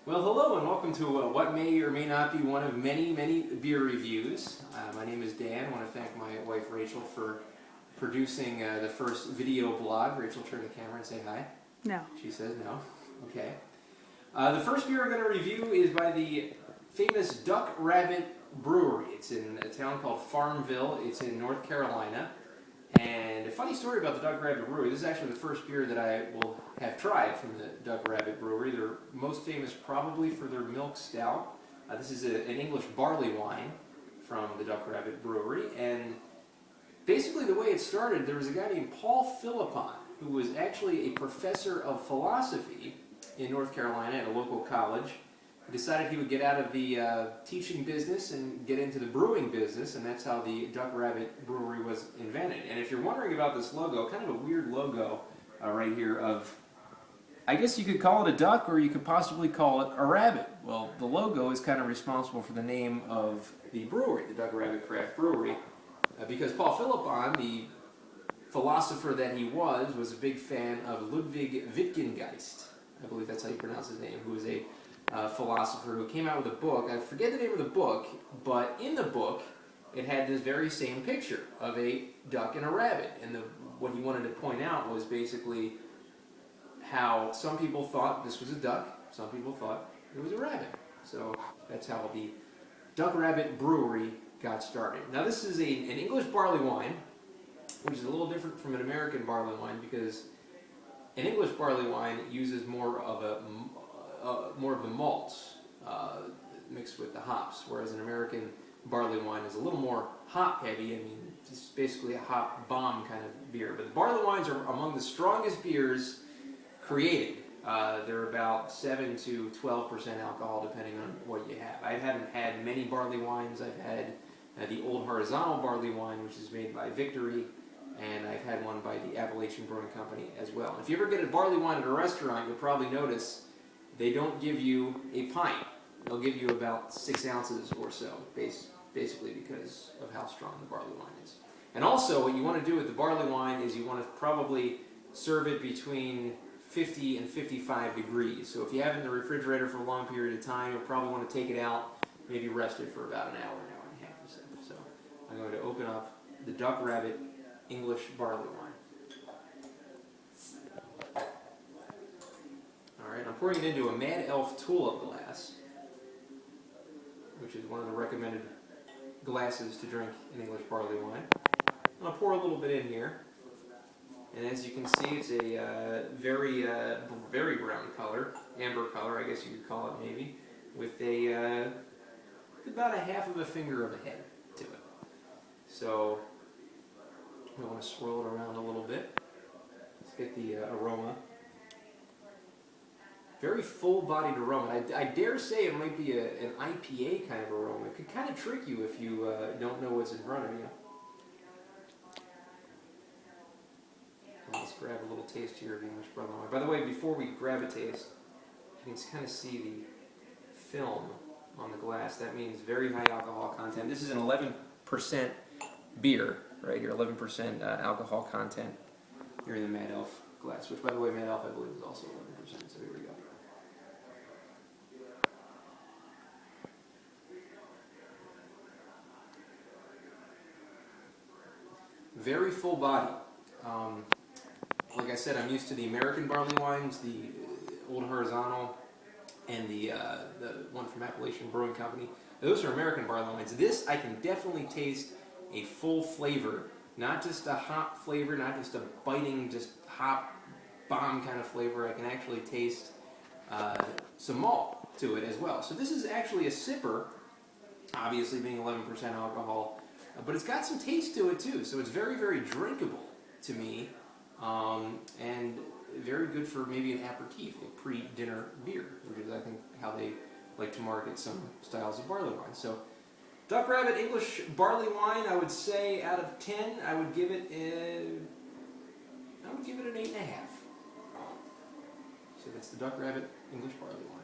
Well, hello and welcome to what may or may not be one of many beer reviews. My name is Dan. I want to thank my wife Rachel for producing the first video blog. Rachel, turn the camera and say hi. No. She says no. Okay. The first beer we're going to review is by the famous Duck Rabbit Brewery. It's in a town called Farmville. It's in North Carolina. And a funny story about the Duck Rabbit Brewery, this is actually the first beer that I will have tried from the Duck Rabbit Brewery. They're most famous probably for their milk stout. This is an English barley wine from the Duck Rabbit Brewery. And basically the way it started, there was a guy named Paul Philippon, who was actually a professor of philosophy in North Carolina at a local college. He decided he would get out of the teaching business and get into the brewing business, and that's how the Duck Rabbit Brewery was invented. And if you're wondering about this logo, kind of a weird logo right here of, I guess you could call it a duck or you could possibly call it a rabbit. Well, the logo is kind of responsible for the name of the brewery, the Duck Rabbit Craft Brewery, because Paul Philippon, the philosopher that he was a big fan of Ludwig Wittgengeist. I believe that's how you pronounce his name, who was a philosopher who came out with a book. I forget the name of the book, but in the book it had this very same picture of a duck and a rabbit. And what he wanted to point out was basically how some people thought this was a duck, some people thought it was a rabbit. So that's how the Duck Rabbit Brewery got started. Now this is an English barley wine, which is a little different from an American barley wine because an English barley wine uses more of the malts mixed with the hops, whereas an American barley wine is a little more hop heavy. I mean, it's basically a hop bomb kind of beer. But the barley wines are among the strongest beers created. They're about 7 to 12% alcohol depending on what you have. I haven't had many barley wines. I've had the Old Horizontal barley wine, which is made by Victory, and I've had one by the Appalachian Brewing Company as well. And if you ever get a barley wine at a restaurant, you'll probably notice they don't give you a pint. They'll give you about 6 ounces or so, basically because of how strong the barley wine is. And also, what you want to do with the barley wine is you want to probably serve it between 50 and 55 degrees. So if you have it in the refrigerator for a long period of time, you'll probably want to take it out, maybe rest it for about an hour and a half or so. So I'm going to open up the Duck Rabbit English barley wine. Alright, I'm pouring it into a Mad Elf Tulip glass, which is one of the recommended glasses to drink an English barley wine. I'm going to pour a little bit in here, and as you can see, it's a very brown color, amber color, I guess you could call it maybe, with about a half of a finger of a head to it. So we want to swirl it around a little bit. Let's get the aroma. Very full-bodied aroma. I dare say it might be an IPA kind of aroma. It could kind of trick you if you don't know what's in front of you. Let's grab a little taste here of the English barley wine. By the way, before we grab a taste, you can kind of see the film on the glass. That means very high alcohol content. This is an 11% beer right here, 11% alcohol content here in the Mad Elf glass, which, by the way, Mad Elf, I believe, is also 11%, so here we go. Very full body. Like I said, I'm used to the American barley wines, the Old Horizontal, and the one from Appalachian Brewing Company. Those are American barley wines. This, I can definitely taste a full flavor, not just a hop flavor, not just a biting, just hop bomb kind of flavor. I can actually taste some malt to it as well. So this is actually a sipper, obviously being 11% alcohol, but it's got some taste to it too. So it's very drinkable to me, and very good for maybe an aperitif, a pre-dinner beer, which is I think how they like to market some styles of barley wine. So Duck Rabbit English barley wine, I would say out of 10, I would give it an 8.5. So that's the Duck Rabbit English barley wine.